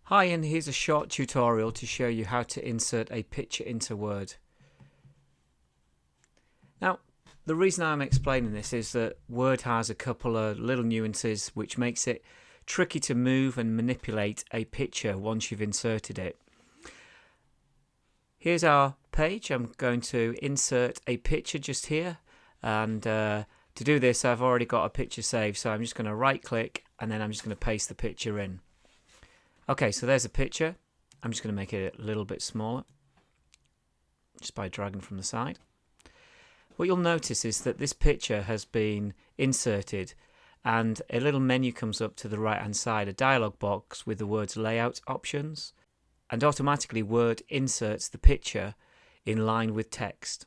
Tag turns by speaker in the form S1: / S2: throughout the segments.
S1: Hi, and here's a short tutorial to show you how to insert a picture into Word. Now, the reason I'm explaining this is that Word has a couple of little nuances which makes it tricky to move and manipulate a picture once you've inserted it. Here's our page. I'm going to insert a picture just here, and to do this I've already got a picture saved, so I'm just going to right click and then I'm just going to paste the picture in. Okay, so there's a picture. I'm just going to make it a little bit smaller just by dragging from the side. What you'll notice is that this picture has been inserted and a little menu comes up to the right hand side, a dialog box with the words layout options, and automatically Word inserts the picture in line with text.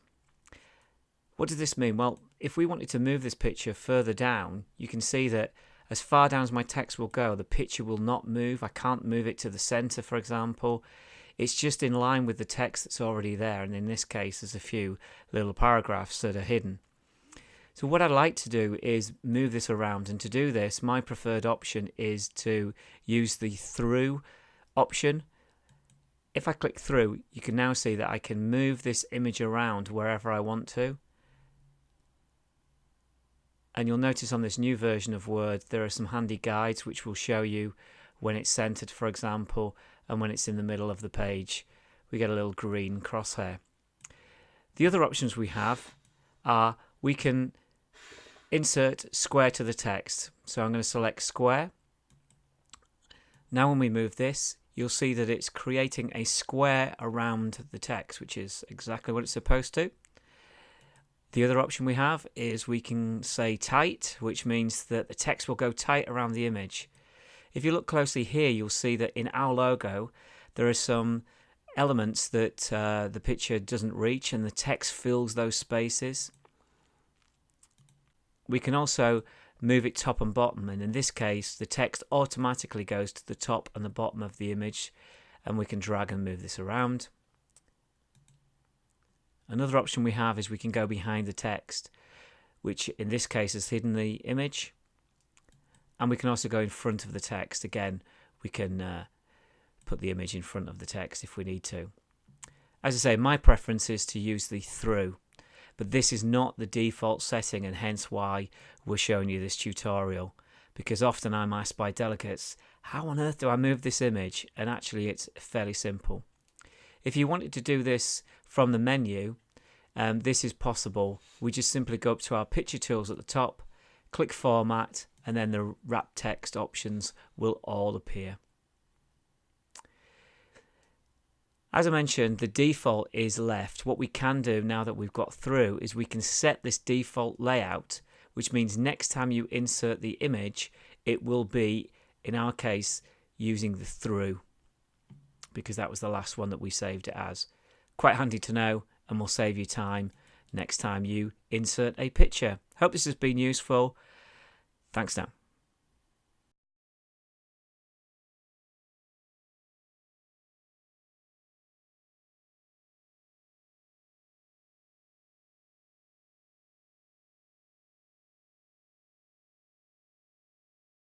S1: What does this mean? Well, if we wanted to move this picture further down, you can see that as far down as my text will go, the picture will not move. I can't move it to the center, for example. It's just in line with the text that's already there, and in this case there's a few little paragraphs that are hidden. So what I'd like to do is move this around, and to do this my preferred option is to use the through option. If I click through, you can now see that I can move this image around wherever I want to. And you'll notice on this new version of Word there are some handy guides which will show you when it's centered, for example, and when it's in the middle of the page. We get a little green crosshair. The other options we have are we can insert square to the text. So I'm going to select square. Now when we move this, you'll see that it's creating a square around the text, which is exactly what it's supposed to. The other option we have is we can say tight, which means that the text will go tight around the image. If you look closely here, you'll see that in our logo there are some elements that the picture doesn't reach, and the text fills those spaces. We can also move it top and bottom, and in this case the text automatically goes to the top and the bottom of the image, and we can drag and move this around. Another option we have is we can go behind the text, which in this case has hidden the image, and we can also go in front of the text. Again, we can put the image in front of the text if we need to. As I say, my preference is to use the through, but this is not the default setting, and hence why we're showing you this tutorial, because often I'm asked by delegates, how on earth do I move this image? And actually it's fairly simple. If you wanted to do this from the menu, this is possible. We just simply go up to our picture tools at the top, click format, and then the wrap text options will all appear. As I mentioned, the default is left. What we can do now that we've got through is we can set this default layout, which means next time you insert the image, it will be, in our case, using the through, because that was the last one that we saved it as. Quite handy to know, and will save you time next time you insert a picture. Hope this has been useful. Thanks now.